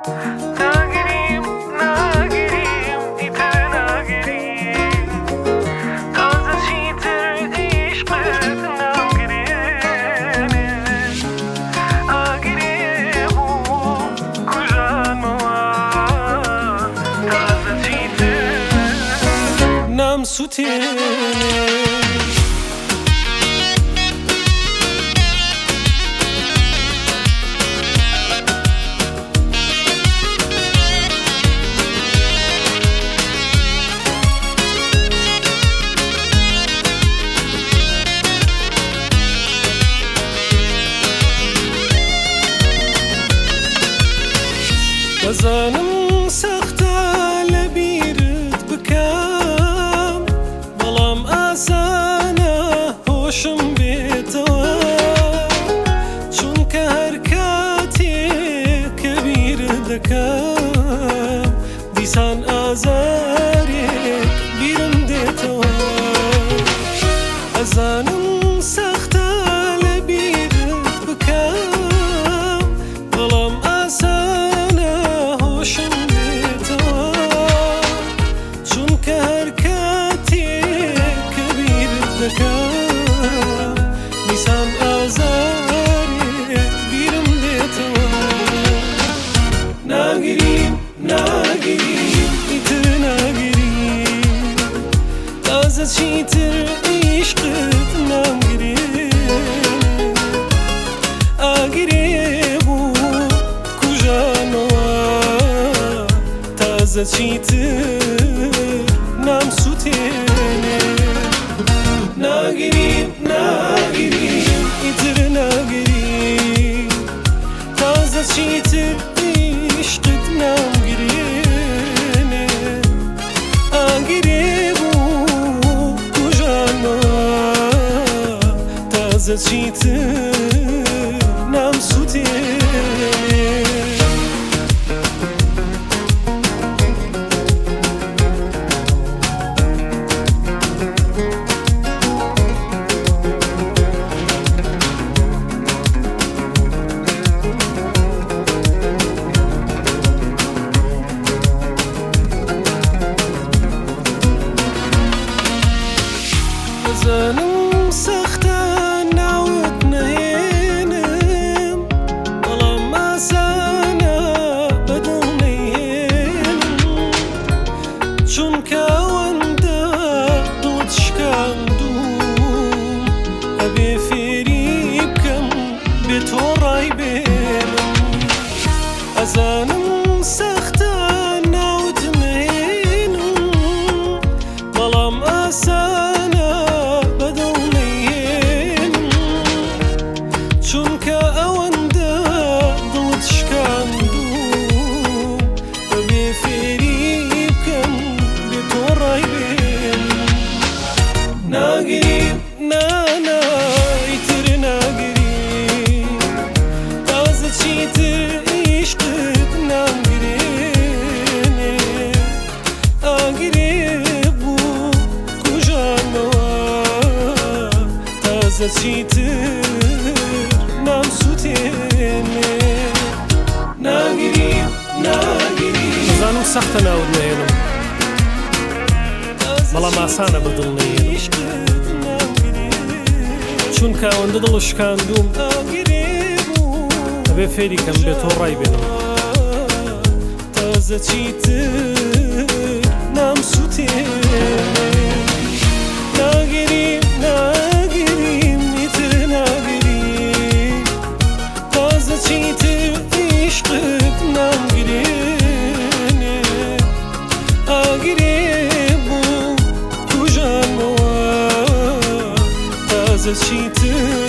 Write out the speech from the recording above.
ناگریم ناگریم ایتر ناگریم تازه چیتر عشقت ناگریم آگریم و کجان موان تازه چیتر نام سوتینه دەزانم سەختە لەبیرت بکەم بەڵام ئاسانە هۆشم بێتەوە چونکە هەر کاتێک کە بیرت دەکەم دیسان ئازارێک بیرم دێتەوە ئەزانم سەختە لەبیرت بکەم بەڵام نیسان ئازارێک بیرم دێتەوە ناگریم ناگریم ئیتر ناگریم تازە چیتر عیشقت نامگرێ ئاگرێ بوو کوژانەوە تازە چیتر نام سوتێنێ ناگریم ناگریم ایتر ناگریم تازه چیتر عشقت نامگرێنێ ئاگرێ بوو کوژانەوە تازه چیتر نام سوتێنێ دەزانم سەختە ناوت نەهێنم بەڵام ئاسانە بەدڵ نەیهێنم چونکە ئەوەندە دڵت شکاندوم ئەبێ فێری بکەم بێ تۆ ڕای بێنم ئەزانم سەختە ناوت نەهێنم بەڵام ئاسانە چونکە ئەوەندە دڵت شکاندوم بەبێ فێری بکەم بێ تۆ ڕای بێنم ناگریم نانا ئیتر ناگریم تازە چیتر عیشقت نامگرێنێ ئاگرێ بوو کوژانەوە تازە چیتر نام سوتێنێ ناگریم ناگریم دەزانم سەختە ناوت نەهێنم بەڵام ئاسانە بەدڵ نەهێنم چونکە ئەوەندە دڵ شکاندوم ئەبێ فێری کەم بێ تۆ ڕای بێنم تازە چیتر نام سوتێنێ ناگریم ناگریم ئیتر ناگریم تازە چیتر عیشقت نامگرێنێ ئاگرێ بوو کوژانەوە تازە چیتر